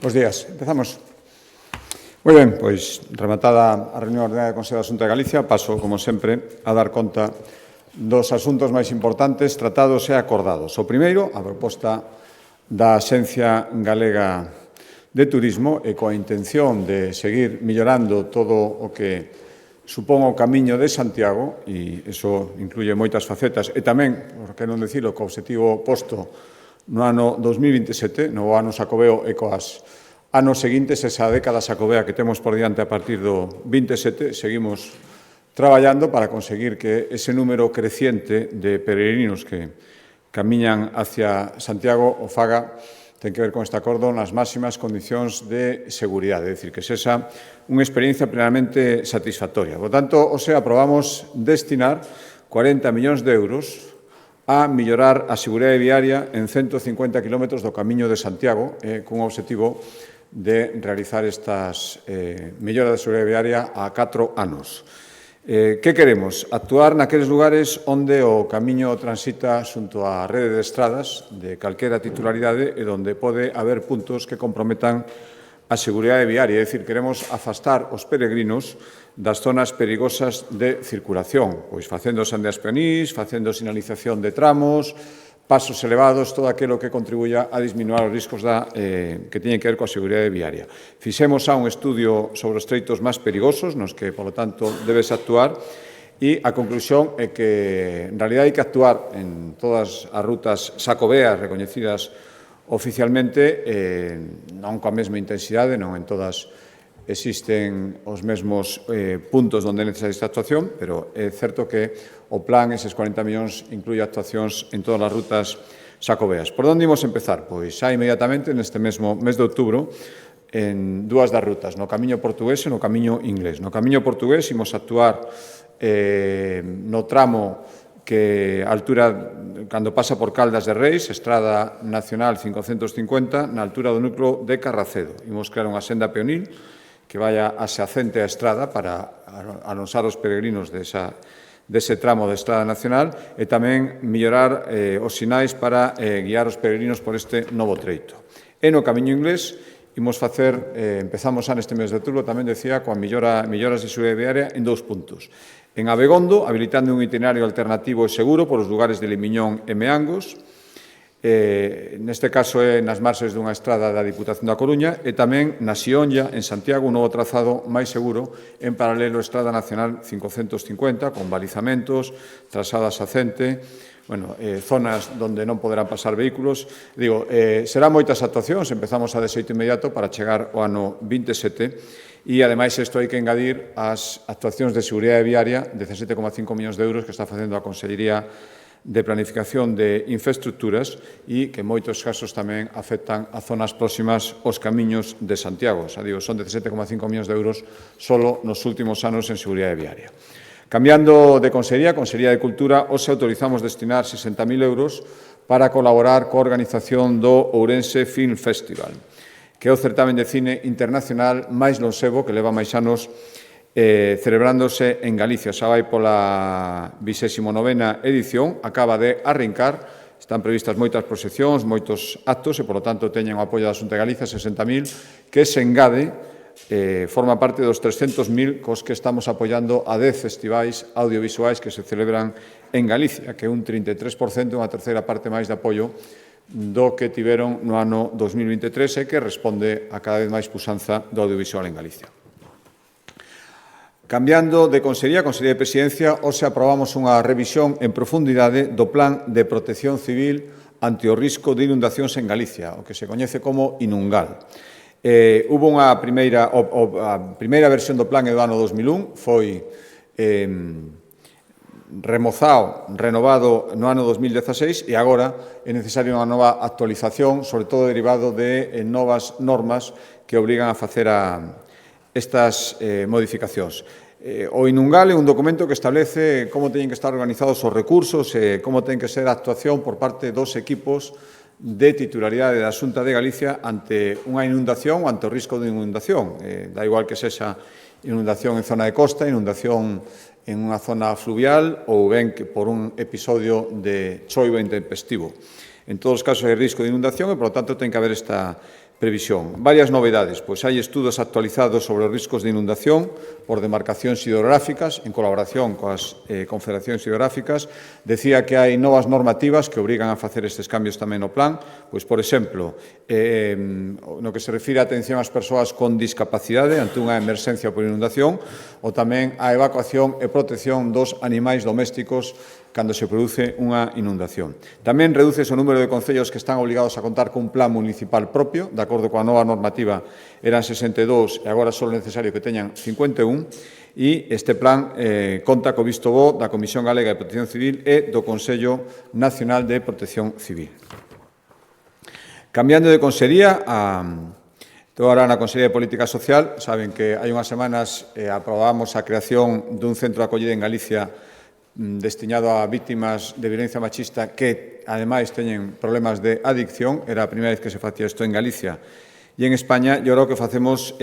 Bos días. Empezamos. Moi ben, pois, rematada a reunión ordenaria do Consello da Xunta de Galicia, paso, como sempre, a dar conta dos asuntos máis importantes tratados e acordados. O primeiro, a proposta da Axencia Galega de Turismo e coa intención de seguir millorando todo o que supón o camiño de Santiago, e iso incluye moitas facetas, e tamén, por que non dicilo, co obxectivo posto no ano 2027, no ano Xacobeo e coas anos seguintes, esa década xacobea que temos por diante a partir do 27, seguimos traballando para conseguir que ese número creciente de peregrinos que camiñan hacia Santiago o faga, ten que ver con este acordo, nas máximas condicións de seguridade, é dicir, que sexa unha experiencia plenamente satisfactoria. Por tanto, aprobamos destinar 40 millóns de euros a mellorar a seguridade viaria en 150 km do Camiño de Santiago, cun obxectivo de realizar estas melloras de seguridade viaria a 4 anos. Que queremos? Actuar naqueles lugares onde o camiño transita xunto á rede de estradas de calquera titularidade e onde pode haber puntos que comprometan a seguridade viaria, é dicir, queremos afastar os peregrinos das zonas perigosas de circulación, pois facendo sendas peonís, facendo sinalización de tramos, pasos elevados, todo aquilo que contribuya a disminuir os riscos que teñen que ver coa seguridade viaria. Fixemos xa un estudio sobre os treitos máis perigosos, nos que, polo tanto, debes actuar, e a conclusión é que, en realidad, hai que actuar en todas as rutas xacobeas recoñecidas oficialmente, non coa mesma intensidade, non en todas existen os mesmos puntos onde é necesaria esta actuación, pero é certo que o plan, eses 40 millóns, incluye actuacións en todas as rutas xacobeas. Por onde imos empezar? Pois xa inmediatamente, neste mesmo mes de outubro, en dúas das rutas, no camiño portugués e no camiño inglés. No camiño portugués imos actuar no tramo que a altura, cando pasa por Caldas de Reis, Estrada Nacional 550, na altura do núcleo de Carracedo. Imos crear unha senda peonil que vaya aseacente a Estrada para alonsar os peregrinos dese tramo de Estrada Nacional e tamén mellorar os sinais para guiar os peregrinos por este novo treito. E no camiño inglés imos facer, empezamos xa neste mes de outubro, tamén decía, coa melloras de seguridade viaria en 2 puntos. En Abegondo, habilitando un itinerario alternativo e seguro por os lugares de Limiñón e Meangos, neste caso é nas marxes dunha estrada da Diputación da Coruña, e tamén na Sionlla, en Santiago, un novo trazado máis seguro en paralelo á Estrada Nacional 550, con balizamentos, trazado asacente, zonas onde non poderán pasar vehículos. Serán moitas actuacións, empezamos a de xeito inmediato para chegar ao ano 27, e, ademais, isto hai que engadir as actuacións de seguridade viaria, 17,5 millóns de euros que está facendo a Consellería de Planificación de Infraestructuras e que en moitos casos tamén afectan a zonas próximas aos camiños de Santiago. Son 17,5 millóns de euros solo nos últimos anos en seguridade viaria. Cambiando de Consellería, Consellería de Cultura, hoxe autorizamos destinar 60.000 euros para colaborar coa organización do Ourense Film Festival, que é o certamen de cine internacional máis lonxevo que leva máis anos celebrándose en Galicia. Xa vai pola 29ª edición, acaba de arrincar, están previstas moitas proxeccións, moitos actos, e, polo tanto, teñen o apoio da Xunta de Galicia, 60.000, que se engade, forma parte dos 300.000 cos que estamos apoiando a 10 festivais audiovisuais que se celebran en Galicia, que é un 33%, unha terceira parte máis de apoio do que tiveron no ano 2023 e que responde a cada vez máis puxanza do audiovisual en Galicia. Cambiando de Consellería, Consellería de Presidencia, hoxe aprobamos unha revisión en profundidade do Plan de Protección Civil ante o risco de inundacións en Galicia, o que se coñece como Inungal. Hubo a primeira versión do plan do ano 2001, foi renovado no ano 2016 e agora é necesaria unha nova actualización, sobre todo derivado de novas normas que obrigan a facer estas modificacións. O Inungal é un documento que establece como teñen que estar organizados os recursos e como ten que ser a actuación por parte dos equipos de titularidade da Xunta de Galicia ante unha inundación ou ante o risco de inundación. Da igual que sexa inundación en zona de costa, inundación en unha zona fluvial ou ben que por un episodio de choiva intempestivo. En todos os casos hai risco de inundación e, por lo tanto, ten que haber esta previsión. Varias novedades, pois hai estudos actualizados sobre os riscos de inundación por demarcacións hidrográficas, en colaboración coas confederacións hidrográficas. Decía que hai novas normativas que obrigan a facer estes cambios tamén no plan, pois, por exemplo, no que se refire a atención ás persoas con discapacidade ante unha emerxencia por inundación, ou tamén a evacuación e protección dos animais domésticos cando se produce unha inundación. Tamén reduce o número de concellos que están obligados a contar cun plan municipal propio, de acordo coa nova normativa eran 62 e agora só é necesario que teñan 51, e este plan conta co visto bo da Comisión Galega de Protección Civil e do Consello Nacional de Protección Civil. Cambiando de consellería, estou agora na Consellería de Política Social. Saben que hai unhas semanas aprobamos a creación dun centro de acollida en Galicia destinado a vítimas de violencia machista que, ademais, teñen problemas de adicción. Era a primeira vez que se facía isto en Galicia e en España. E agora o que facemos,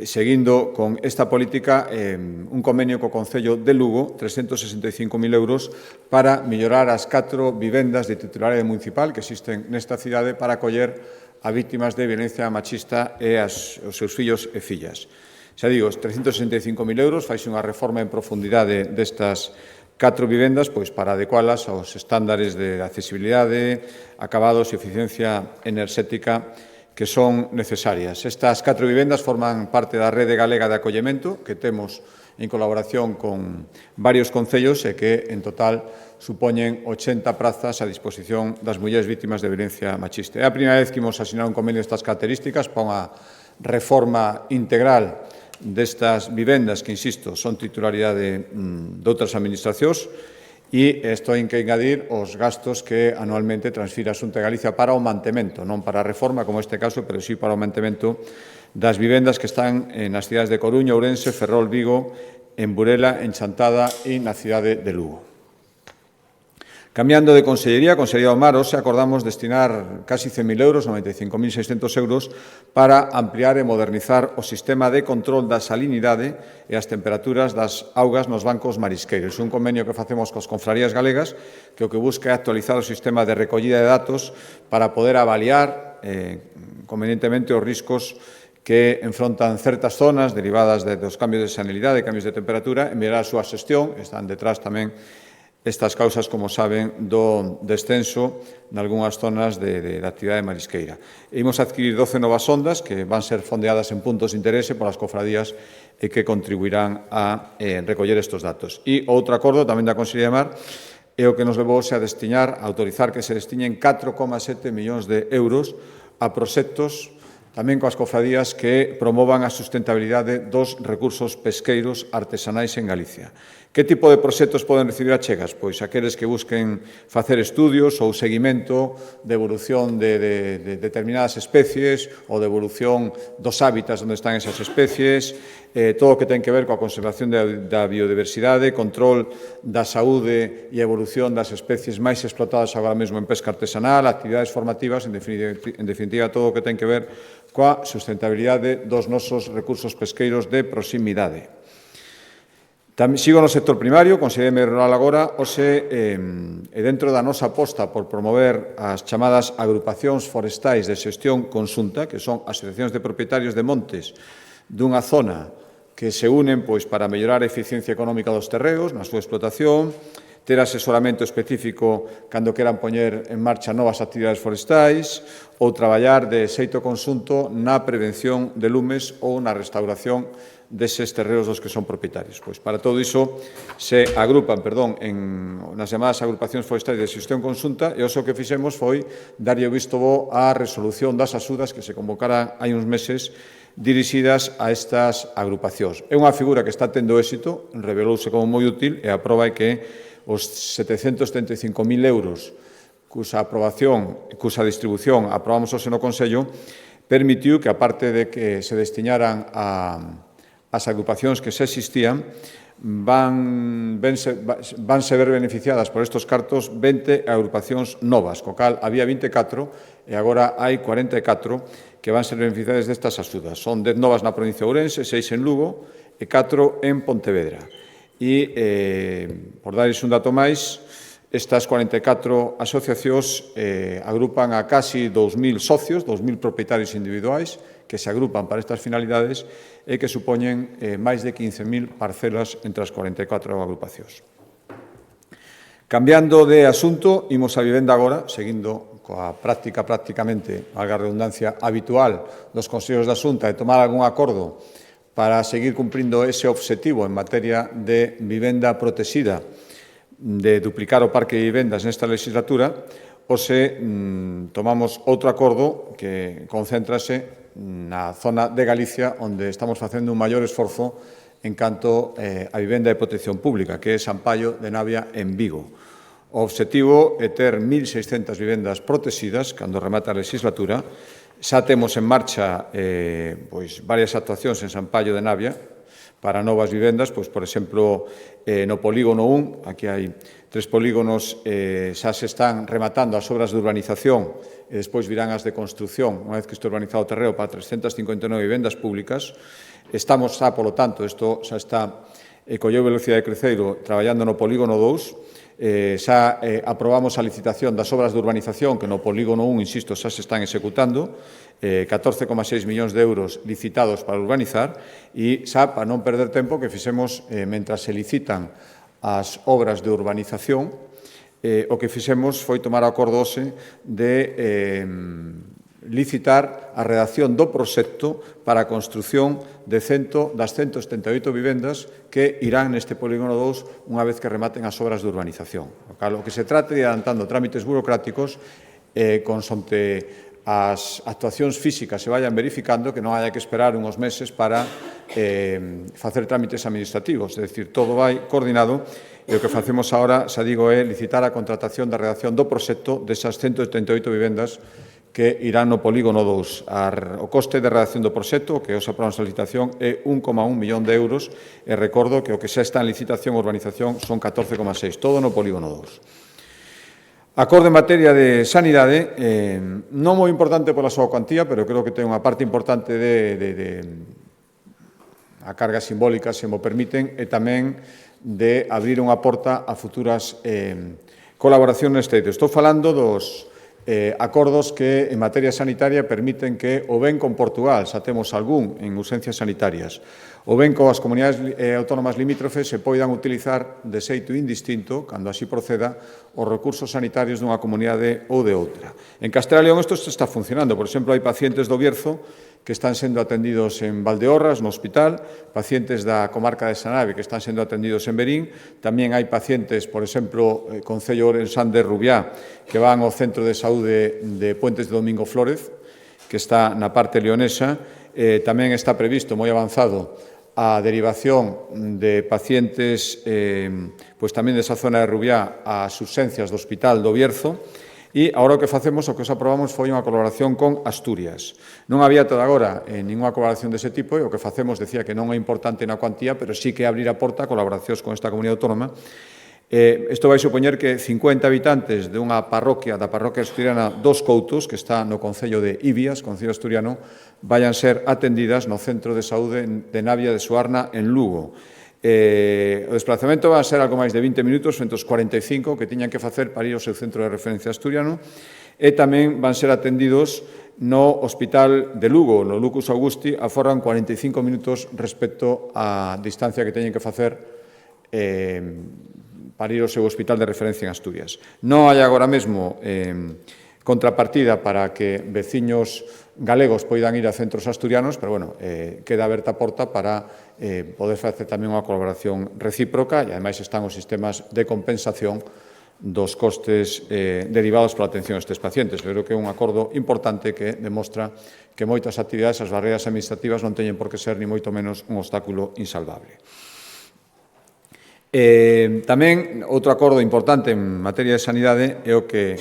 seguindo con esta política, un convenio co Concello de Lugo, 365.000 euros, para mellorar as 4 vivendas de titularidade municipal que existen nesta cidade para acoller a vítimas de violencia machista e os seus fillos e fillas. Xa digo, 365.000 euros, faise unha reforma en profundidade destas 4 vivendas, pois para adecualas aos estándares de accesibilidade, acabados e eficiencia enerxética que son necesarias. Estas 4 vivendas forman parte da rede galega de acollemento que temos en colaboración con varios concellos e que, en total, supoñen 80 prazas a disposición das mulleres vítimas de violencia machista. É a primeira vez que imos asinar un convenio destas características para unha reforma integral destas vivendas que, insisto, son titularidade de outras administracións, e isto hai que engadir os gastos que anualmente transfira a Xunta de Galicia para o mantemento, non para a reforma, como este caso, pero sí para o mantemento das vivendas que están nas cidades de Coruña, Ourense, Ferrol, Vigo, en Burela, en Chantada e na cidade de Lugo. Cambiando de consellería, a Consellería do Mar, hoxe acordamos destinar casi 100.000 euros, 95.600 euros, para ampliar e modernizar o sistema de control da salinidade e as temperaturas das augas nos bancos marisqueiros. Un convenio que facemos coas confrarías galegas que o que busca é actualizar o sistema de recollida de datos para poder avaliar convenientemente os riscos que enfrontan certas zonas derivadas dos cambios de salinidade, cambios de temperatura, e mellorar a súa xestión. Están detrás tamén estas causas, como saben, do descenso nalgúnas zonas de actividade marisqueira. Imos adquirir 12 novas sondas que van ser fondeadas en puntos de interese polas cofradías e que contribuirán a recoller estes datos. E outro acordo tamén da Consellería de Mar é o que nos levou a destinar, a autorizar que se destinen 4,7 millóns de euros a proxectos tamén coas cofradías que promovan a sustentabilidade dos recursos pesqueiros artesanais en Galicia. Que tipo de proxectos poden recibir achegas? Pois aqueles que busquen facer estudios ou seguimento de evolución de determinadas especies ou de evolución dos hábitats onde están esas especies, todo o que ten que ver coa conservación da biodiversidade, control da saúde e evolución das especies máis explotadas agora mesmo en pesca artesanal, actividades formativas, en definitiva, todo o que ten que ver coa sustentabilidade dos nosos recursos pesqueiros de proximidade. Sigo no sector primario, conselleiro rural agora, hoxe, e dentro da nosa aposta por promover as chamadas agrupacións forestais de xestión conxunta, que son asociacións de propietarios de montes dunha zona que se unen para mellorar a eficiencia económica dos terreos na súa explotación, ter asesoramento específico cando queran poñer en marcha novas actividades forestais ou traballar de xeito conxunto na prevención de lumes ou na restauración deses terreos dos que son propietarios. Pois para todo iso se agrupan, nas chamadas agrupacións forestais de xestión conxunta, e o que fixemos foi darlle o visto bo á resolución das axudas que se convocaran hai uns meses dirixidas a estas agrupacións. É unha figura que está tendo éxito, revelouse como moi útil, e a proba é que os 735.000 euros cusa distribución aprobamos hoxe no Consello permitiu que, aparte de que se destinaran as agrupacións que xa existían, vanse ver beneficiadas por estes cartos 20 agrupacións novas, co cal había 24 e agora hai 44 que van ser beneficiadas destas axudas. Son 10 novas na provincia de Ourense, 6 en Lugo e 4 en Pontevedra. E, por darles un dato máis, Estas 44 asociacións agrupan a casi 2.000 socios, 2.000 propietarios individuais que se agrupan para estas finalidades e que supoñen máis de 15.000 parcelas entre as 44 agrupacións. Cambiando de asunto, imos a vivenda agora, seguindo coa práctica prácticamente, valga a redundancia, habitual dos Consellos da Xunta de tomar algún acordo para seguir cumprindo ese obxectivo en materia de vivenda protexida, de duplicar o parque de vivendas nesta legislatura, hoxe tomamos outro acordo que concéntrase na zona de Galicia, onde estamos facendo un maior esforzo en canto a vivenda de protección pública, que é San Paio de Navia en Vigo. O obxectivo é ter 1.600 vivendas protegidas cando remata a legislatura. Xa temos en marcha varias actuacións en San Paio de Navia para novas vivendas, por exemplo, no polígono 1, aquí hai 3 polígonos, xa se están rematando as obras de urbanización e despois virán as de construción, unha vez que este urbanizado o terreo, para 359 vivendas públicas. Estamos xa, polo tanto, isto xa está, colleu velocidade de cruceiro, traballando no polígono 2, xa aprobamos a licitación das obras de urbanización que no polígono 1, insisto, xa se están executando, 14,6 millóns de euros licitados para urbanizar e xa, para non perder tempo, que fixemos, mentras se licitan as obras de urbanización, o que fixemos foi tomar acordo hoxe de licitar a redacción do proxecto para a construción das 178 vivendas que irán neste polígono 2 unha vez que rematen as obras de urbanización. O que se trata de adelantando trámites burocráticos consonte as actuacións físicas se vayan verificando, que non haya que esperar unhos meses para facer trámites administrativos, é dicir, todo vai coordinado e o que facemos agora, xa digo, é licitar a contratación da redacción do proxecto desas 178 vivendas que irán no polígono 2. O coste de redacción do proxecto, que hoxe aprobamos a licitación, é 1,1 millón de euros e recordo que o que xa está en licitación e urbanización son 14,6, todo no polígono 2. Acordo en materia de sanidade, non moi importante pola súa cuantía, pero creo que ten unha parte importante a carga simbólica, se mo permiten, e tamén de abrir unha porta a futuras colaboracións neste eido. Estou falando dos acordos que en materia sanitaria permiten que o ben con Portugal, xa temos algún en urxencias sanitarias, o ben coas comunidades autónomas limítrofes se poidan utilizar de xeito indistinto, cando así proceda, os recursos sanitarios dunha comunidade ou de outra. En Castela e León isto está funcionando. Por exemplo, hai pacientes do Bierzo que están sendo atendidos en Valdeorras, no hospital, pacientes da comarca de Sanave que están sendo atendidos en Verín, tamén hai pacientes, por exemplo, Concello Ourensán de Rubiá, que van ao Centro de Saúde de Puentes de Domingo Flórez, que está na parte leonesa. Tamén está previsto, moi avanzado, a derivación de pacientes tamén desa zona de Rubiá ás urxencias do Hospital do Bierzo. E agora o que facemos, o que os aprobamos, foi unha colaboración con Asturias. Non había toda agora ninguna colaboración dese tipo e o que facemos, decía que non é importante na cuantía, pero sí que abrir a porta a colaboracións con esta comunidade autónoma. Isto vai supoñer que 50 habitantes dunha parroquia, da parroquia asturiana dos Coutos, que está no concello de Ibias, concello asturiano, vayan ser atendidas no Centro de Saúde de Navia de Suarna, en Lugo. O desplazamento va a ser algo máis de 20 minutos, frente aos 45 que tiñan que facer para ir ao seu centro de referencia asturiano, e tamén van ser atendidos no Hospital de Lugo, no Lucus Augusti, aforran 45 minutos respecto á distancia que teñen que facer para ir ao seu hospital de referencia en Asturias. Non hai agora mesmo contrapartida para que veciños galegos poidan ir a centros asturianos, pero, bueno, queda aberta a porta para poder facer tamén unha colaboración recíproca e, ademais, están os sistemas de compensación dos costes derivados pola atención a estes pacientes. Eu creo que é un acordo importante que demostra que moitas actividades, as barreras administrativas, non teñen por que ser ni moito menos un obstáculo insalvable. Tamén, outro acordo importante en materia de sanidade é o que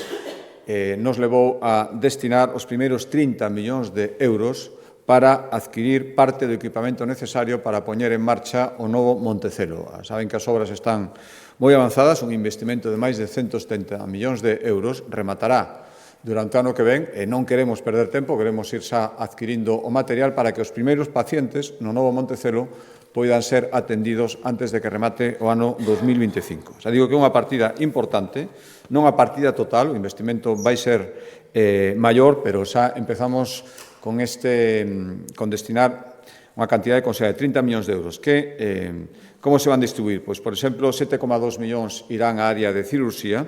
nos levou a destinar os primeiros 30 millóns de euros para adquirir parte do equipamento necesario para poñer en marcha o novo Montecelo. Saben que as obras están moi avanzadas, un investimento de máis de 170 millóns de euros, rematará durante o ano que ven e non queremos perder tempo, queremos ir xa adquirindo o material para que os primeiros pacientes no novo Montecelo poidan ser atendidos antes de que remate o ano 2025. Xa digo que é unha partida importante, non a partida total, o investimento vai ser maior, pero xa empezamos con destinar unha cantidad de considera de 30 millóns de euros que, como se van distribuir? Pois, por exemplo, 7,2 millóns irán á área de cirurxía.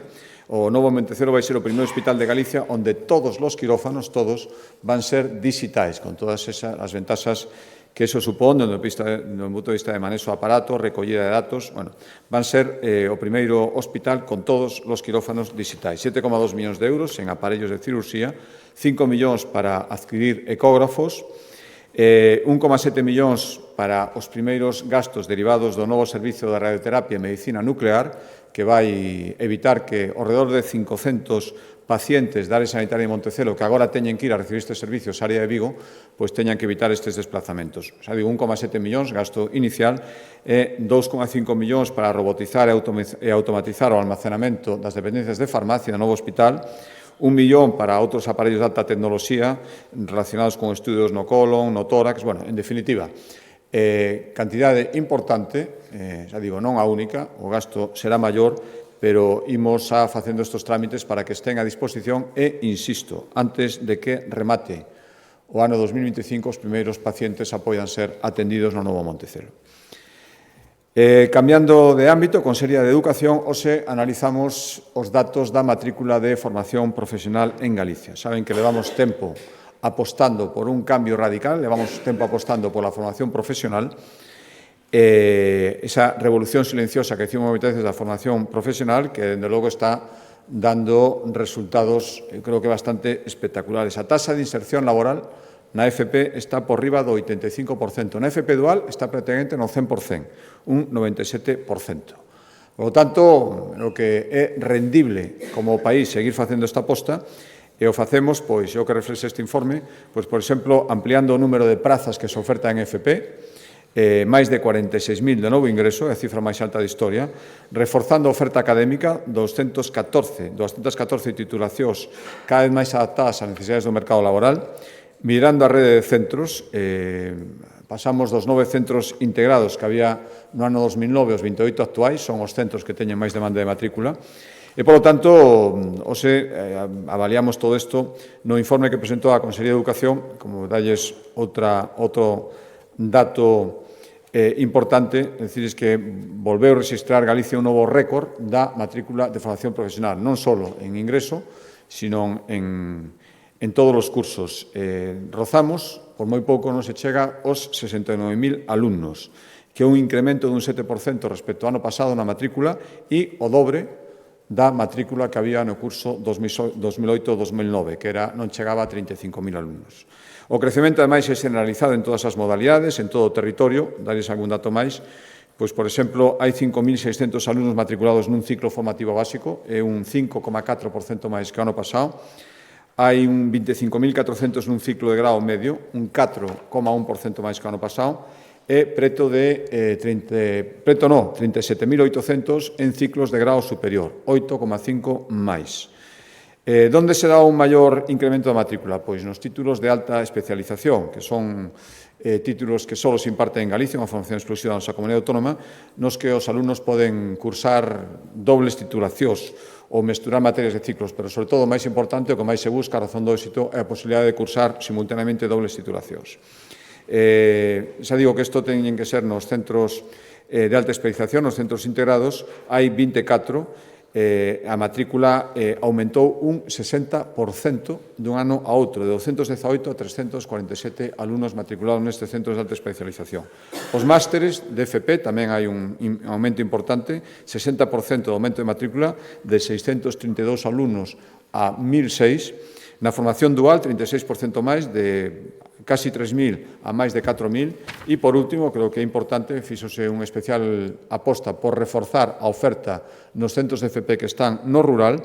O novo Montecelo vai ser o primeiro hospital de Galicia onde todos os quirófanos, todos, van ser digitais, con todas as ventaxas que eso supón, do punto de vista de manexo de aparatos, recollida de datos, van ser o primeiro hospital con todos os quirófanos digitais. 7,2 millóns de euros en aparellos de cirurxía, 5 millóns para adquirir ecógrafos, 1,7 millóns para os primeiros gastos derivados do novo servicio de radioterapia e medicina nuclear, que vai evitar que ao redor de 500 pacientes da área sanitaria de Montecelo que agora teñen que ir a recibir estes servicios á área de Vigo, pois teñan que evitar estes desplazamentos. Xa digo, 1,7 millóns, gasto inicial, e 2,5 millóns para robotizar e automatizar o almacenamento das dependencias de farmacia no novo hospital, 1 millón para outros aparellos de alta tecnoloxía relacionados con estudios no colon, no tórax, en definitiva, cantidade importante, xa digo, non a única, o gasto será maior, pero imos a facendo estes trámites para que estén a disposición e, insisto, antes de que remate o ano 2025 os primeiros pacientes poidan ser atendidos no novo Montecelo. Cambiando de ámbito, con serie de educación, hoxe analizamos os datos da matrícula de formación profesional en Galicia. Saben que levamos tempo apostando por un cambio radical, levamos tempo apostando pola formación profesional, esa revolución silenciosa que decimos moitas veces da formación profesional, que, dende logo, está dando resultados, creo que bastante espectaculares. A taxa de inserción laboral na FP está por riba do 85%. Na FP dual está prácticamente no 100%, un 97%. Por lo tanto, o que é rendible como país seguir facendo esta aposta, e o facemos, pois, o que reflexe este informe, pois, por exemplo, ampliando o número de prazas que se ofertan en FP, máis de 46.000 de novo ingreso, é a cifra máis alta da historia, reforzando a oferta académica, 214 titulacións cada vez máis adaptadas ás necesidades do mercado laboral, mirando a rede de centros, pasamos dos 9 centros integrados que había no ano 2009 aos 28 actuais, son os centros que teñen máis demanda de matrícula, e, polo tanto, hoxe avaliamos todo isto no informe que presentou a Consellería de Educación, como dalles outro dato importante, decirles que volveu registrar Galicia un novo récord da matrícula de formación profesional, non só en ingreso, sino en todos os cursos. Rozamos, por moi pouco non se chega aos 69.000 alumnos, que é un incremento dun 7% respecto ao ano pasado na matrícula e o dobre da matrícula que había no curso 2008-2009, que non chegaba a 35.000 alumnos. O crecemento, ademais, é generalizado en todas as modalidades, en todo o territorio. Darles algún dato máis. Pois, por exemplo, hai 5.600 alumnos matriculados nun ciclo formativo básico, é un 5,4% máis que o ano pasado. Hai un 25.400 nun ciclo de grao medio, un 4,1% máis que o ano pasado, e preto de 37.800 en ciclos de grao superior, 8,5 máis. Donde se dá un maior incremento da matrícula? Pois nos títulos de alta especialización, que son títulos que só se imparten en Galicia, unha formación exclusiva da nosa comunidade autónoma, nos que os alumnos poden cursar dobles titulacións ou mesturar materias de ciclos, pero, sobre todo, o máis importante, o que máis se busca, a razón do éxito, é a posibilidade de cursar simultaneamente dobles titulacións. Xa digo que isto teñen que ser nos centros de alta especialización, nos centros integrados, hai 24, a matrícula aumentou un 60% dun ano a outro, de 218 a 347 alumnos matriculados nestes centros de alta especialización. Os másteres de FP tamén hai un aumento importante, 60% de aumento de matrícula, de 632 alumnos a 1.006, na formación dual, 36% máis, de casi 3.000 a máis de 4.000, e, por último, creo que é importante, fíxose unha especial aposta por reforzar a oferta nos centros de FP que están no rural,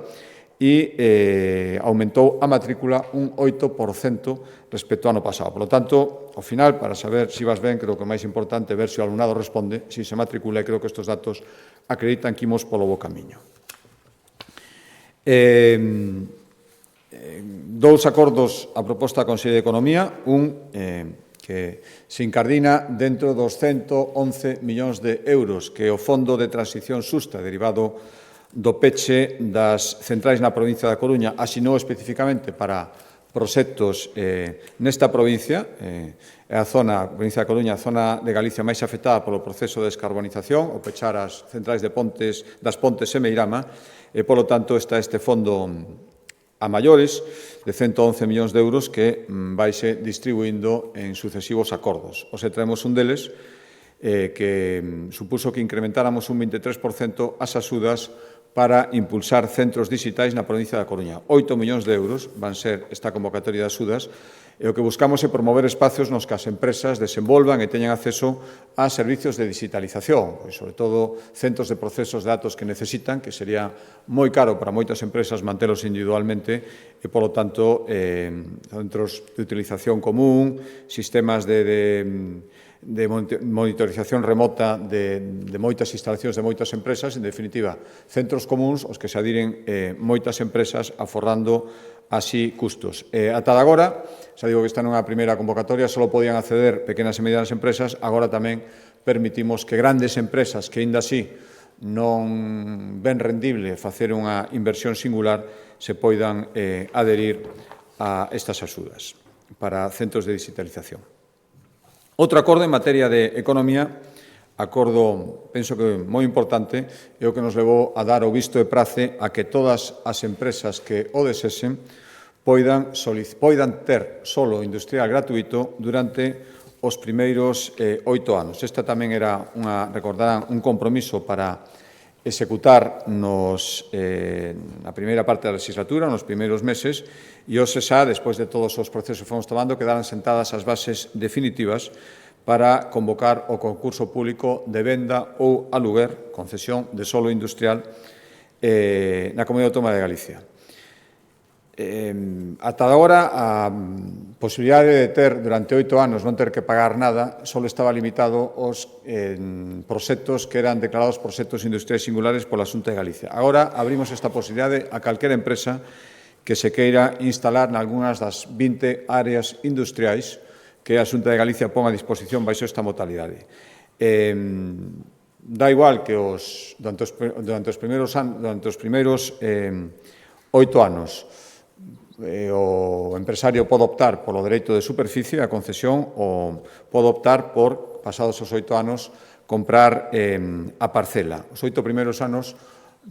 e aumentou a matrícula un 8% respecto ao ano pasado. Por lo tanto, ao final, para saber se vas ben, creo que o máis importante é ver se o alumnado responde, se se matricula, e creo que estes datos acreditan que imos polo bo camiño. Dous acordos a proposta da Consellería de Economía, un que se incardina dentro dos 111 millóns de euros que o Fondo de Transición Xusta, derivado do peche das centrais na provincia da Coruña, asinou especificamente para proxectos nesta provincia, a provincia da Coruña, a zona de Galicia máis afectada polo proceso de descarbonización, o pechar as centrais das Pontes e Meirama, e, polo tanto, está este fondo a maiores de 111 millóns de euros que vaise distribuindo en sucesivos acordos. Hoxe traemos un deles que supuso que incrementáramos un 23% as axudas para impulsar centros digitais na provincia da Coruña. 8 millóns de euros van ser esta convocatoria de axudas e o que buscamos é promover espacios nos que as empresas desenvolvan e teñan acceso a servicios de digitalización, pois, sobre todo centros de procesos de datos que necesitan, que sería moi caro para moitas empresas mantelos individualmente e, polo tanto, centros de utilización común, sistemas de monitorización remota de moitas instalacións de moitas empresas, en definitiva, centros comuns aos que se adiren moitas empresas aforrando así custos. Ata de agora, xa digo que esta non é a primeira convocatoria, só podían acceder pequenas e medianas empresas, agora tamén permitimos que grandes empresas que, aínda así, non ven rendible facer unha inversión singular, se poidan adherir a estas axudas para centros de digitalización. Outro acordo en materia de economía, acordo, penso que moi importante, é o que nos levou a dar o visto de prace a que todas as empresas que o desesen poidan ter solo industrial gratuito durante os primeiros 8 anos. Esta tamén era, recordarán, un compromiso para executar na primeira parte da legislatura, nos primeiros meses, e hoxe xa, despois de todos os procesos que fomos tomando, quedaran sentadas as bases definitivas para convocar o concurso público de venda ou aluguer, concesión de solo industrial, na Comunidade Autónoma de Galicia. Ata agora, a posibilidade de ter, durante 8 anos, non ter que pagar nada, só estaba limitado aos proxectos que eran declarados proxectos industriais singulares pola Xunta de Galicia. Agora, abrimos esta posibilidade a calquera empresa que se queira instalar nalgúnas das 20 áreas industriais que a Xunta de Galicia pon a disposición baixo esta modalidade. Dá igual que durante os primeiros 8 anos o empresario pode optar polo dereito de superficie, a concesión, ou pode optar por, pasados os 8 anos, comprar a parcela. Os 8 primeiros anos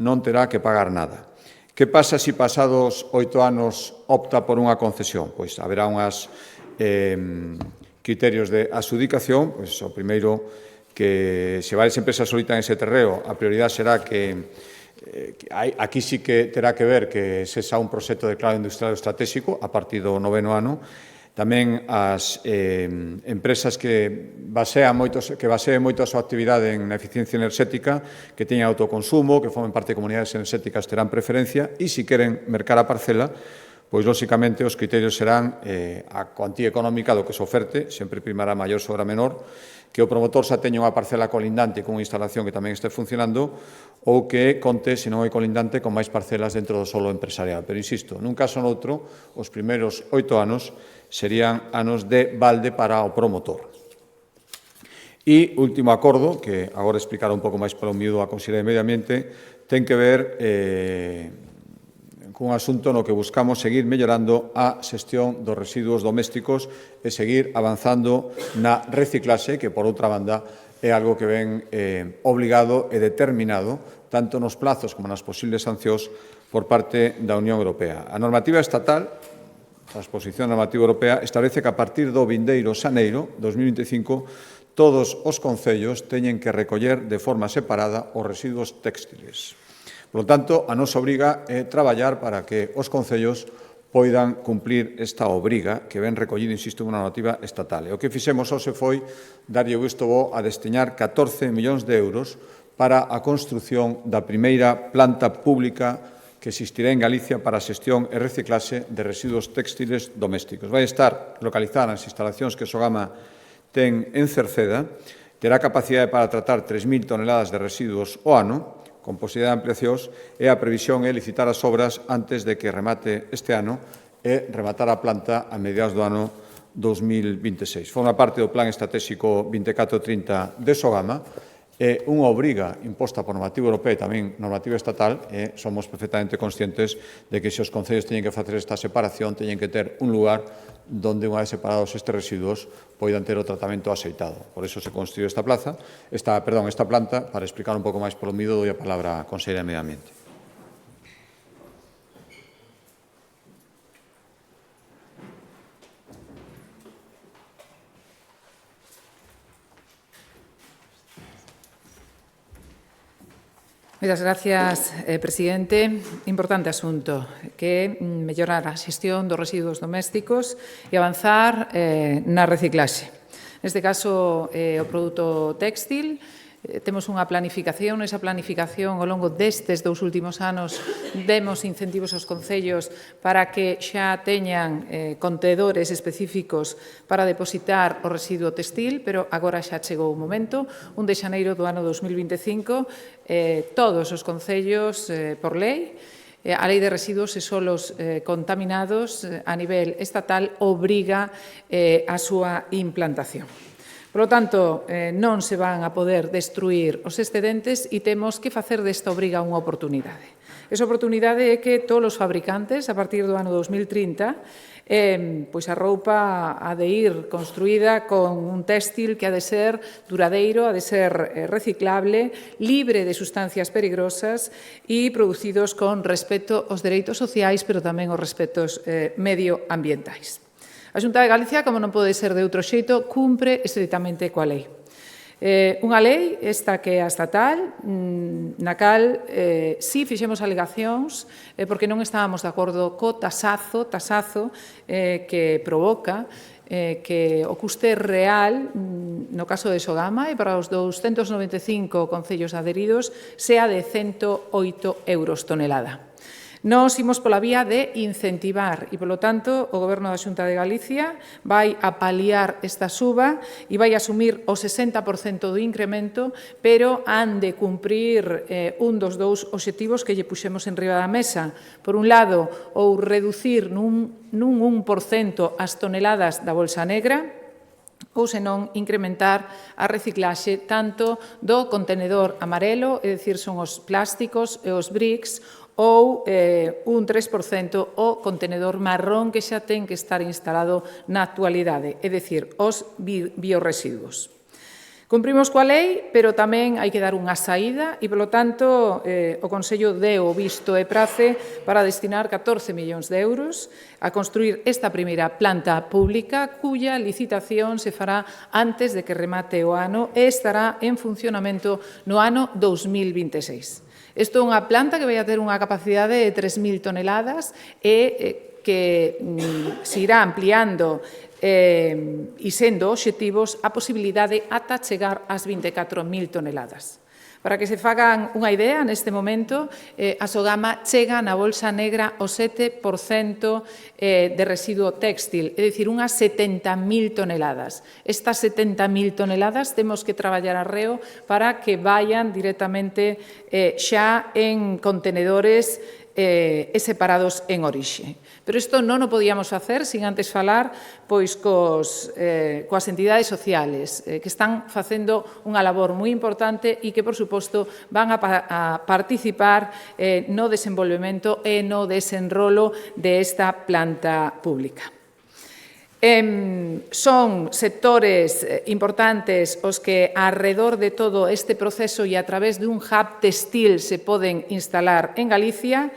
non terá que pagar nada. Que pasa se pasados 8 anos opta por unha concesión? Pois haberá unhas criterios de adxudicación. Pois o primeiro, que se varias empresas solitan ese terreo, a prioridade será que aquí sí que terá que ver que sexa un proxecto declarado industrial estratégico a partir do 9º ano. Tamén as empresas que baseen moito a súa actividade en eficiencia enerxética, que teñan autoconsumo, que formen parte de comunidades enerxéticas, terán preferencia, e se queren mercar a parcela, pois, lóxicamente, os criterios serán a cuantía económica do que se oferte, sempre primará maior sobre a menor, que o promotor xa teña unha parcela colindante con unha instalación que tamén este funcionando, ou que conte, se non é colindante, con máis parcelas dentro do solo empresarial. Pero, insisto, nun caso ou noutro, os primeiros 8 anos serían anos de balde para o promotor. E, último acordo, que agora explicará un pouco máis polo miúdo a Consellería de Medio Ambiente, ten que ver cun asunto no que buscamos seguir mellorando a xestión dos residuos domésticos e seguir avanzando na reciclaxe, que, por outra banda, é algo que ven obligado e determinado tanto nos plazos como nas posibles sancións por parte da Unión Europea. A normativa estatal, a exposición normativa europea, establece que a partir do vindeiro xaneiro 2025 todos os concellos teñen que recoller de forma separada os residuos téxtiles. Por lo tanto, a nosa obriga é traballar para que os concellos poidan cumplir esta obriga que ven recollida, insisto, unha normativa estatal. E o que fixemos hoxe foi darlle o visto bo a destiñar 14 millóns de euros para a construción da primeira planta pública que existirá en Galicia para a xestión e reciclaxe de residuos téxtiles domésticos. Vai estar localizada nas instalacións que Sogama ten en Cerceda, terá capacidade para tratar 3.000 toneladas de residuos ao ano, con posibilidade de ampliacións, e a previsión é licitar as obras antes de que remate este ano e rematar a planta a mediados do ano 2026. Forma parte do Plan Estratégico 24-30 de Sogama, é unha obriga imposta por normativa europea e tamén normativa estatal, e somos perfectamente conscientes de que se os concellos teñen que facer esta separación, teñen que ter un lugar donde, unha vez separados estes residuos, poidan ter o tratamento axeitado. Por iso se construiu esta planta, para explicar un pouco máis polo miúdo, doi a palabra á conselleira de Medio Ambiente. Moitas gracias, presidente. Importante asunto, que é mellorar a xestión dos residuos domésticos e avanzar na reciclaxe. Neste caso, o produto téxtil, temos unha planificación, esa planificación ao longo destes 2 últimos anos demos incentivos aos concellos para que xa teñan contenedores específicos para depositar o residuo textil, pero agora xa chegou o momento, 1 de xaneiro do ano 2025, todos os concellos, por lei, a Lei de Residuos e Solos Contaminados a nivel estatal obriga a súa implantación. Por lo tanto, non se van a poder destruir os excedentes e temos que facer desta obriga unha oportunidade. Esa oportunidade é que todos os fabricantes, a partir do ano 2030, pois a roupa ha de ir construída con un téxtil que ha de ser duradeiro, ha de ser reciclable, libre de sustancias peligrosas e producidos con respecto aos dereitos sociais, pero tamén aos respectos medioambientais. A Xunta de Galicia, como non pode ser de outro xeito, cumpre estritamente coa lei. Unha lei, esta que é a estatal, na cal si fixemos alegacións porque non estábamos de acordo co tasazo que provoca que o custe real, no caso de Sogama, e para os 295 concellos adheridos, sea de 108 euros tonelada. Nos imos pola vía de incentivar e, polo tanto, o Goberno da Xunta de Galicia vai a paliar esta suba e vai a asumir o 60% do incremento, pero han de cumprir un dos 2 obxectivos que lle puxemos en riba da mesa. Por un lado, ou reducir nun 1% as toneladas da bolsa negra, ou senón incrementar a reciclaxe tanto do contenedor amarelo, é dicir, son os plásticos e os bricks, ou un 3% o contenedor marrón que xa ten que estar instalado na actualidade, é dicir, os biorresiduos. Cumprimos coa lei, pero tamén hai que dar unha saída e, polo tanto, o Consello deu o visto e prace para destinar 14 millóns de euros a construir esta primeira planta pública cuya licitación se fará antes de que remate o ano e estará en funcionamento no ano 2026. Isto é unha planta que vai a ter unha capacidade de 3.000 toneladas e que se irá ampliando e sendo obxectivos a posibilidade ata chegar ás 24.000 toneladas. Para que se fagan unha idea, neste momento, a Sogama chega na bolsa negra o 7% de residuo téxtil, é dicir, unhas 70.000 toneladas. Estas 70.000 toneladas temos que traballar arreo para que vayan directamente xa en contenedores e separados en orixe. Pero isto non o podíamos facer sin antes falar pois coas entidades sociales que están facendo unha labor moi importante e que, por suposto, van a participar no desenvolvemento e no desenrolo desta planta pública. Son sectores importantes os que alrededor de todo este proceso e a través de un hub textil se poden instalar en Galicia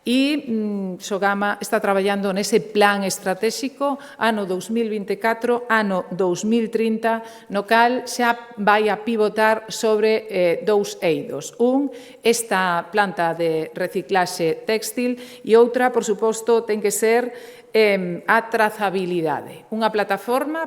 e Sogama está traballando nese plan estratégico ano 2024, ano 2030, no cal xa vai a pivotar sobre 2 eidos. Un, esta planta de reciclaxe téxtil e outra, por suposto, ten que ser a trazabilidade. Unha plataforma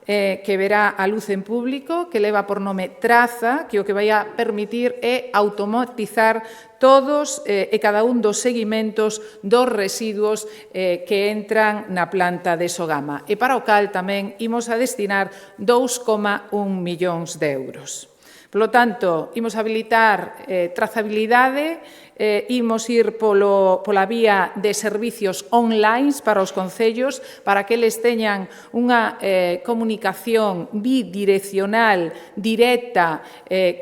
que verá a luz en público, que leva por nome Traza, que o que vai a permitir é automatizar todos e cada un dos seguimentos dos residuos que entran na planta de Sogama. E para o cal tamén imos a destinar 2,1 millóns de euros. Por lo tanto, imos habilitar trazabilidade, imos ir pola vía de servicios online para os concellos, para que eles teñan unha comunicación bidireccional, directa,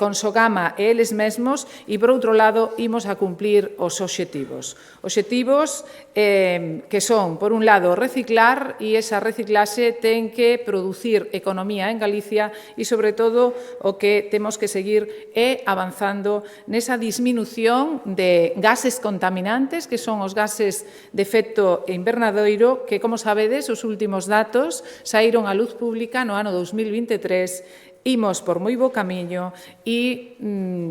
con Sogama e eles mesmos, e, por outro lado, imos a cumplir os obxectivos. Obxectivos que son, por un lado, reciclar, e esa reciclaxe ten que producir economía en Galicia e, sobre todo, o que temos que seguir é avanzando nesa disminución de gases contaminantes, que son os gases de efecto invernadoiro, que, como sabedes, os últimos datos saíron á luz pública no ano 2023, imos por moi bo camiño e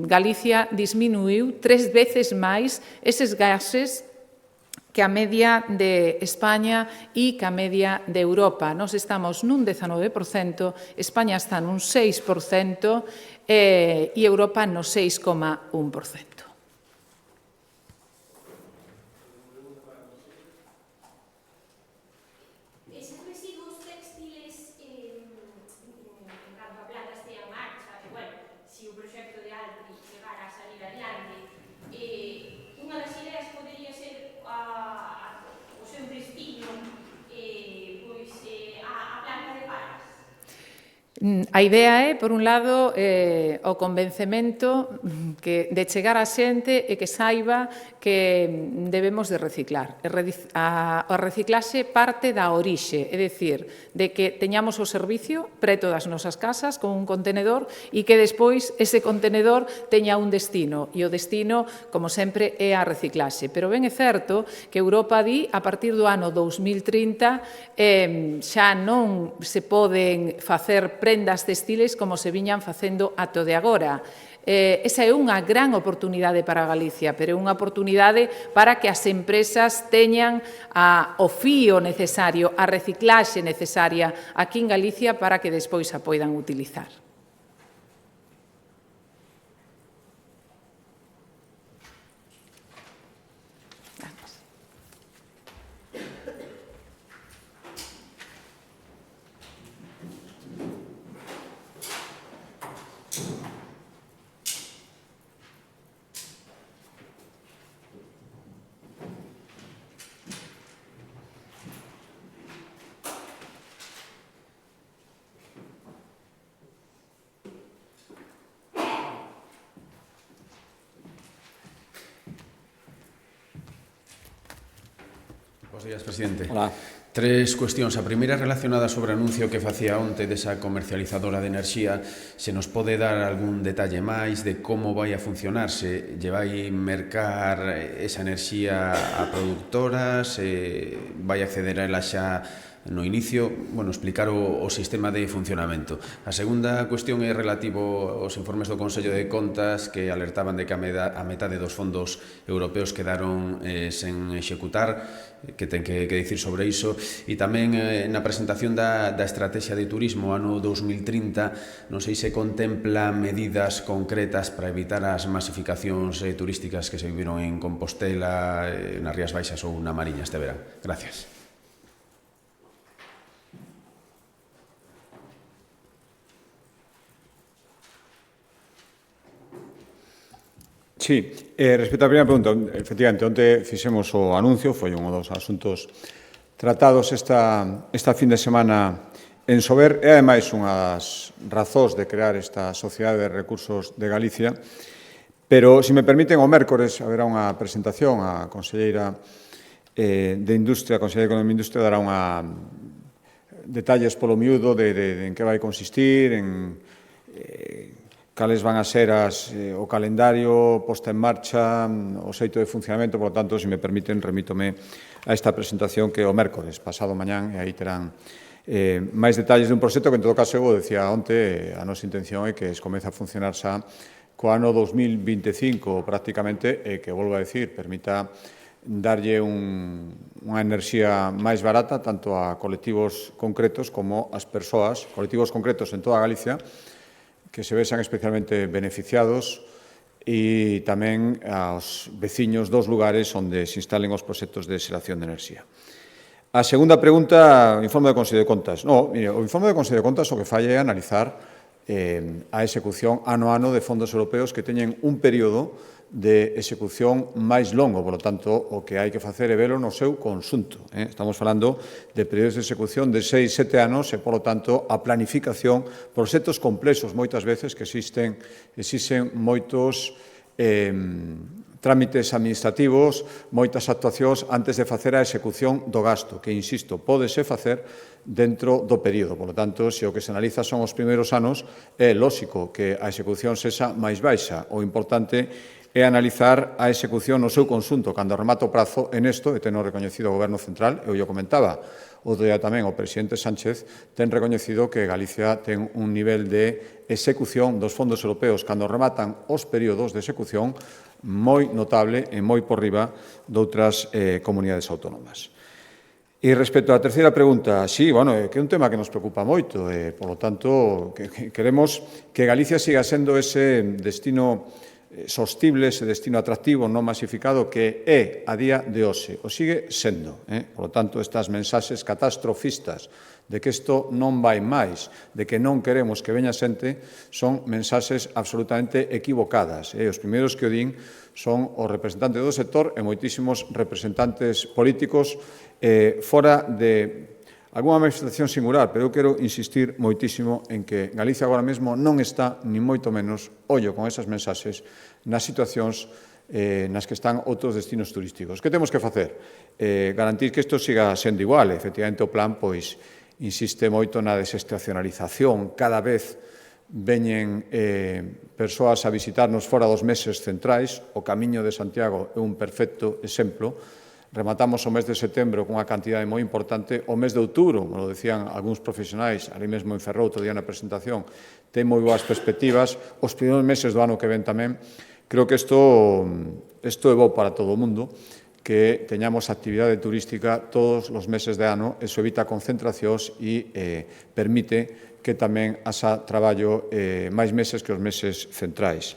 Galicia disminuiu 3 veces máis eses gases que a media de España e que a media de Europa. Nos estamos nun 19%, España está nun 6% e Europa no 6,1%. A idea é, por un lado, o convencemento de chegar a xente e que saiba que debemos de reciclar. A reciclaxe parte da orixe, é dicir, de que teñamos o servicio preto das nosas casas con un contenedor e que despois ese contenedor teña un destino. E o destino, como sempre, é a reciclaxe. Pero ben é certo que Europa di, a partir do ano 2030, xa non se poden facer prendas textiles como se viñan facendo ato de agora. Esa é unha gran oportunidade para Galicia, pero é unha oportunidade para que as empresas teñan o fío necesario, a reciclaxe necesaria aquí en Galicia para que despois a poidan utilizar. Bos días, presidente. Hola. 3 cuestións. A primeira relacionada sobre o anuncio que facía onte desa comercializadora de enerxía. Se nos pode dar algún detalle máis de como vai a funcionarse? Lle vai mercar esa enerxía a produtoras? Vai acceder a ela xa no inicio? Bueno, explicar o sistema de funcionamento. A segunda cuestión é relativo aos informes do Consello de Contas que alertaban de que a metade dos fondos europeos quedaron sen executar. Que ten que dicir sobre iso, e tamén na presentación da estrategia de turismo ano 2030, non sei se contempla medidas concretas para evitar as masificacións turísticas que se viviron en Compostela, nas Rías Baixas ou na Mariña este verán. Gracias. Sí, respecto á primeira pregunta, efectivamente, onte fixemos o anuncio, foi un dos asuntos tratados esta fin de semana en Sober, e ademais unha das razóns de crear esta Sociedade de Recursos de Galicia, pero, se me permiten, o mércores haberá unha presentación, a conselleira de Industria, a conselleira de Economía e Industria, dará detalles polo miúdo de en que vai consistir, en cales van a ser o calendario posta en marcha, o xeito de funcionamento. Por lo tanto, se me permiten, remítome a esta presentación que é o mércores, pasado mañán, e aí terán máis detalles dun proxecto que, en todo caso, eu decía onte, a nosa intención é que comece a funcionar xa co ano 2025 prácticamente, e que, volvo a decir, permita darlle unha enerxía máis barata tanto a colectivos concretos como as persoas, colectivos concretos en toda Galicia, que se vexan especialmente beneficiados, e tamén aos veciños dos lugares onde se instalen os proxectos de xeración de enerxía. A segunda pregunta, o informe do Consello de Contas. No, mire, o informe do Consello de Contas o que fai é analizar a execución ano a ano de fondos europeos que teñen un período de execución máis longo, por lo tanto, o que hai que facer é velo no seu conxunto. Estamos falando de períodos de execución de 6-7 anos e, por lo tanto, a planificación, proxectos complexos moitas veces que existen moitos trámites administrativos, moitas actuacións antes de facer a execución do gasto, que, insisto, pódese facer dentro do período. Por lo tanto, se o que se analiza son os primeiros anos, é lóxico que a execución sexa máis baixa. O importante é analizar a execución no seu conxunto cando remata o prazo en isto, e ten recoñecido o Goberno Central, eu comentaba outro día tamén o presidente Sánchez, ten recoñecido que Galicia ten un nivel de execución dos fondos europeos cando rematan os períodos de execución moi notable e moi por riba doutras comunidades autónomas. E respecto á terceira pregunta, sí, que é un tema que nos preocupa moito, por lo tanto, queremos que Galicia siga sendo ese destino sostible, ese destino atractivo, non masificado, que é a día de hoxe. O sigue sendo. Por lo tanto, estas mensaxes catastrofistas de que isto non vai máis, de que non queremos que veña xente, son mensaxes absolutamente equivocadas. Os primeiros que o din son os representantes do sector e moitísimos representantes políticos fora de algunha manifestación singular, pero eu quero insistir moitísimo en que Galicia agora mesmo non está, ni moito menos, ollo con esas mensaxes, nas situacións nas que están outros destinos turísticos. Que temos que facer? Garantir que isto siga sendo igual. Efectivamente, o plan insiste moito na desestacionalización. Cada vez veñen persoas a visitarnos fora dos meses centrais. O Camiño de Santiago é un perfecto exemplo. Rematamos o mes de setembro cunha cantidade moi importante. O mes de outubro, como decían algúns profesionais, ali mesmo en Ferrol, outro día na presentación, ten moi boas perspectivas. Os primeiros meses do ano que ven tamén. Creo que isto é bo para todo o mundo, que teñamos actividade turística todos os meses de ano. Eso evita concentracións e permite que tamén haxa traballo máis meses que os meses centrais.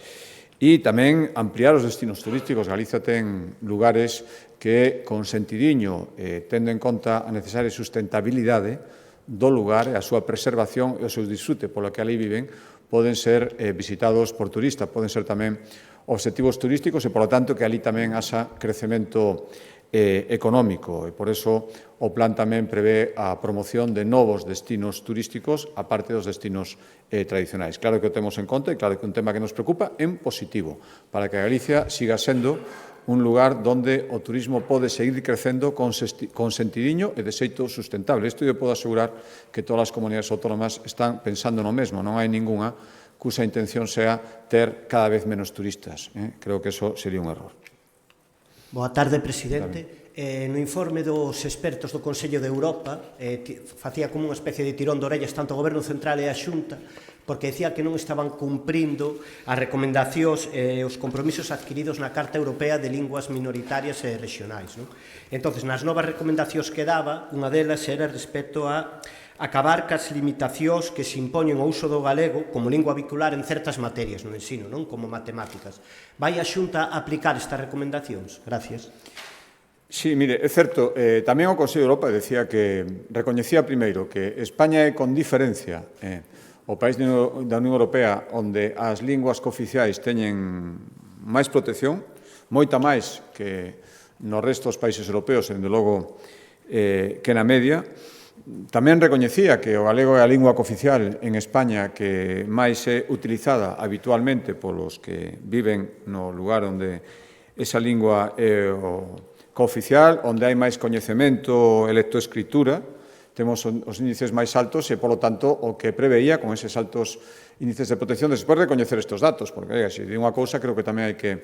E tamén ampliar os destinos turísticos. Galicia ten lugares que, con sentidiño, tendo en conta a necesaria sustentabilidade do lugar e a súa preservación e o seu disfrute polo que ali viven, poden ser visitados por turistas, poden ser tamén obxectivos turísticos e, por lo tanto, que ali tamén haxa crecemento económico. E, por eso, o plan tamén prevé a promoción de novos destinos turísticos aparte dos destinos tradicionais. Claro que o temos en conta e claro que é un tema que nos preocupa en positivo, para que Galicia siga sendo un lugar donde o turismo pode seguir crecendo con sentidiño e de xeito sustentable. Isto eu podo asegurar que todas as comunidades autónomas están pensando no mesmo. Non hai ningunha cusa intención sea ter cada vez menos turistas. Creo que eso sería un error. Boa tarde, presidente. No informe dos expertos do Consello de Europa facía como unha especie de tirón de orellas tanto o Goberno Central e a Xunta, porque decía que non estaban cumprindo as recomendacións e os compromisos adquiridos na Carta Europea de Linguas Minoritarias e Regionais. Entón, nas novas recomendacións que daba, unha delas era respecto a acabar cas limitacións que se impoñen ao uso do galego como lingua vehicular en certas materias no ensino, non como matemáticas. Vai a Xunta a aplicar estas recomendacións? Gracias. Sí, mire, é certo, tamén o Consello de Europa decía que recoñecía primeiro que España é con diferencia o país da Unión Europea onde as linguas cooficiais teñen máis protección, moita máis que no resto dos países europeos, dende logo que na media. Tamén recoñecía que o galego é a lingua cooficial en España que máis é utilizada habitualmente polos que viven no lugar onde esa lingua é o cooficial, onde hai máis coñecemento e lectoescritura, temos os índices máis altos e, polo tanto, o que preveía con eses altos índices de protección, despois de recoñecer estes datos, porque, se di unha cousa, creo que tamén hai que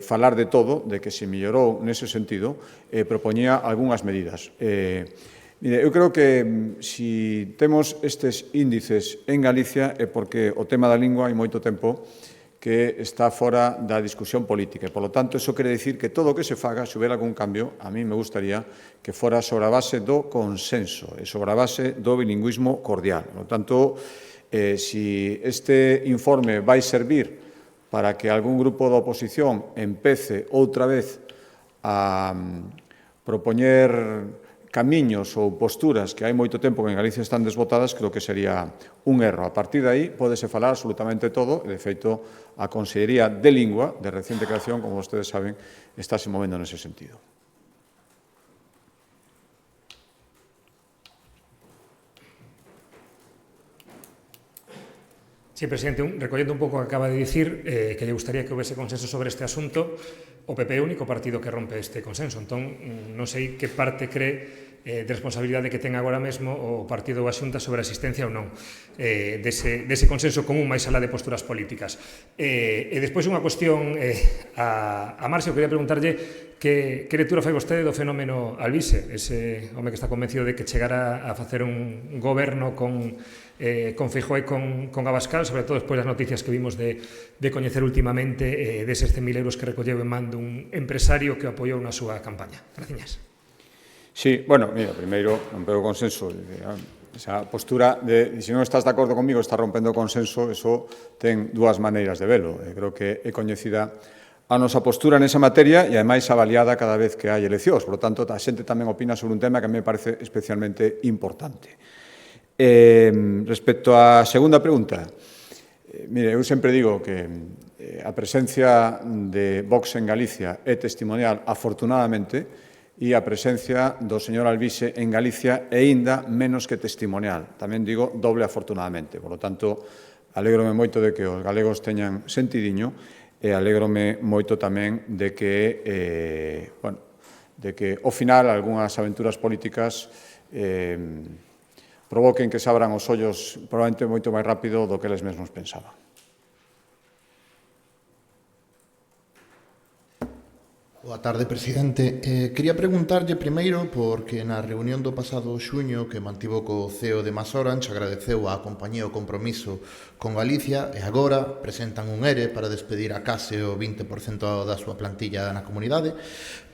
falar de todo, de que se mellorou nese sentido, propoñía algunhas medidas. Mire, eu creo que se temos estes índices en Galicia é porque o tema da lingua hai moito tempo que está fora da discusión política. E, por lo tanto, eso quere dicir que todo o que se faga, se houbera algún cambio, a mí me gustaría que fora sobre a base do consenso e sobre a base do bilingüismo cordial. Por lo tanto, se este informe vai servir para que algún grupo da oposición empece outra vez a propoñer camiños ou posturas que hai moito tempo que en Galicia están desbotadas, creo que sería un erro. A partir de aí, pódese falar absolutamente todo, e, de feito, a Consellería de Lingua, de reciente creación, como vostedes saben, está se movendo nese sentido. Sí, presidente, recollendo un pouco o que acaba de dicir, que lle gustaría que houvese consenso sobre este asunto, o PP é o único partido que rompe este consenso. Entón, non sei que parte cree de responsabilidade que ten agora mesmo o partido ou a Xunta sobre a existencia ou non dese consenso común máis alá de posturas políticas. E despois unha cuestión a Marcio, quería preguntarlle que lectura fai vostede do fenómeno Alvise, ese home que está convencido de que chegara a facer un goberno con Feijóo e con Abascal, sobre todo despois das noticias que vimos de coñecer últimamente deses 100.000 euros que recolleu en man dun empresario que apoiou na súa campaña. Graciñas. Sí, bueno, mira, primeiro, rompeu o consenso. Esa postura de, se non estás de acordo comigo, estás rompendo o consenso, eso ten dúas maneiras de velo. Creo que é coñecida a nosa postura nesa materia e, ademais, avaliada cada vez que hai eleccións. Por lo tanto, a xente tamén opina sobre un tema que a mí me parece especialmente importante. Respecto á segunda pregunta, mire, eu sempre digo que a presencia de Vox en Galicia é testimonial, afortunadamente, e a presencia do señor Alvise en Galicia é aínda menos que testimonial. Tamén digo doble afortunadamente. Por lo tanto, alégrome moito de que os galegos teñan sentidiño e alégrome moito tamén de que, ao final, algunhas aventuras políticas provoquen que se abran os ollos probablemente moito máis rápido do que eles mesmos pensaban. Boa tarde, presidente. Quería preguntarlle primeiro porque na reunión do pasado xuño que mantivo co CEO de MasOrange agradeceu á compañía o compromiso con Galicia e agora presentan un ERE para despedir a case o 20% da súa plantilla na comunidade.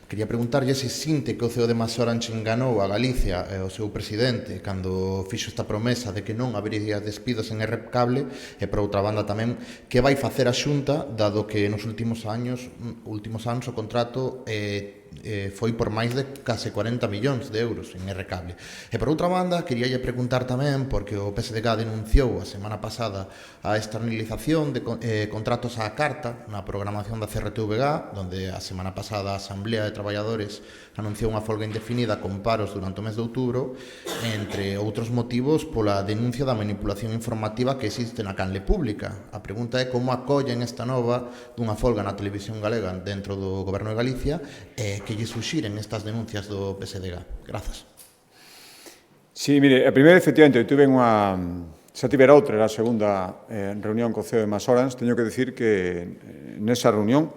Quería preguntarlle se sinte que o CEO de MasOrange enganou a Galicia e o seu presidente cando fixo esta promesa de que non habería despidos en Errecable e, por outra banda, tamén que vai facer a Xunta, dado que nos últimos anos o contrato foi por máis de case 40 millóns de euros en Errecable. E, por outra banda, queríalle preguntar tamén, porque o PSDG denunciou a semana pasada a externalización de contratos á carta na programación da CRTVG, donde a semana pasada a Asamblea de Traballadores anunciou unha folga indefinida con paros durante o mes de outubro, entre outros motivos pola denuncia da manipulación informativa que existe na canle pública. A pregunta é como acollen esta nova dunha folga na televisión galega dentro do Goberno de Galicia e que lle suxiren estas denuncias do PSDG. Grazas. Sí, mire, a primeira, efectivamente, eu tuve unha... Xa tivera outra, era a segunda reunión co CEO de MasOrange. Teño que decir que nesa reunión,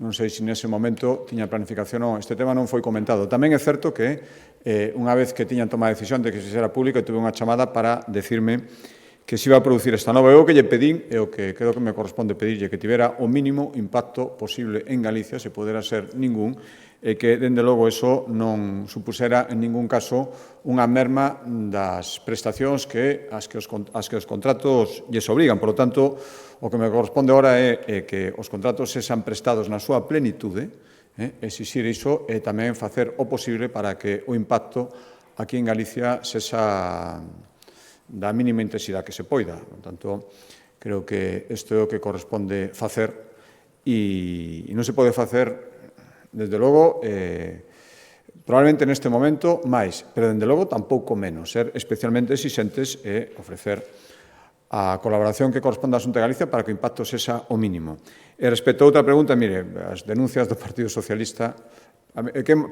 non sei se nese momento tiña planificación ou non, este tema non foi comentado. Tamén é certo que unha vez que tiñan tomado a decisión de que se xera público, tuve unha chamada para decirme que se iba a producir esta nova. Eu o que lle pedín, e o que creo que me corresponde pedirlle, que tivera o mínimo impacto posible en Galicia, se pudera ser ningún, e que, dende logo, eso non supusera en ningún caso unha merma das prestacións as que os contratos lles obrigan. Por lo tanto, o que me corresponde agora é que os contratos sexan prestados na súa plenitude, exixir iso e tamén facer o posible para que o impacto aquí en Galicia sexa da mínima intensidade que se poida. Por tanto, creo que isto é o que corresponde facer e non se pode facer, desde logo, probablemente neste momento máis, pero desde logo tampouco menos, ser especialmente exixentes e ofrecer a colaboración que corresponde á Xunta de Galicia para que o impacto sexa o mínimo. E respecto a outra pregunta, mire, as denuncias do Partido Socialista,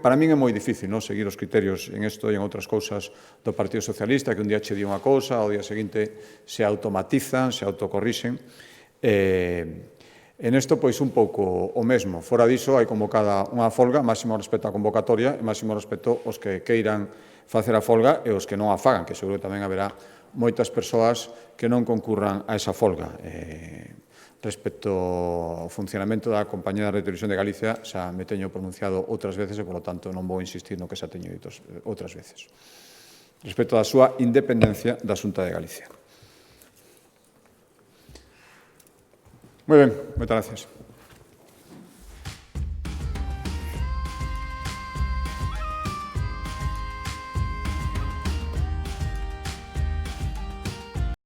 para min é moi difícil seguir os criterios en isto e en outras cousas do Partido Socialista, que un día che di unha cousa, ao día seguinte se automatizan, se autocorrixen. En isto, pois, un pouco o mesmo. Fora diso, hai convocada unha folga, máximo respecto á convocatoria e máximo respecto aos que queiran facer a folga e os que non a fagan, que seguro que tamén haberá moitas persoas que non concurran a esa folga. Respecto ao funcionamento da Compañía de Televisión de Galicia, xa me teño pronunciado outras veces e, por lo tanto, non vou insistir no que xa teño dito outras veces. Respecto da súa independencia da Xunta de Galicia. Moi ben, moitas gracias.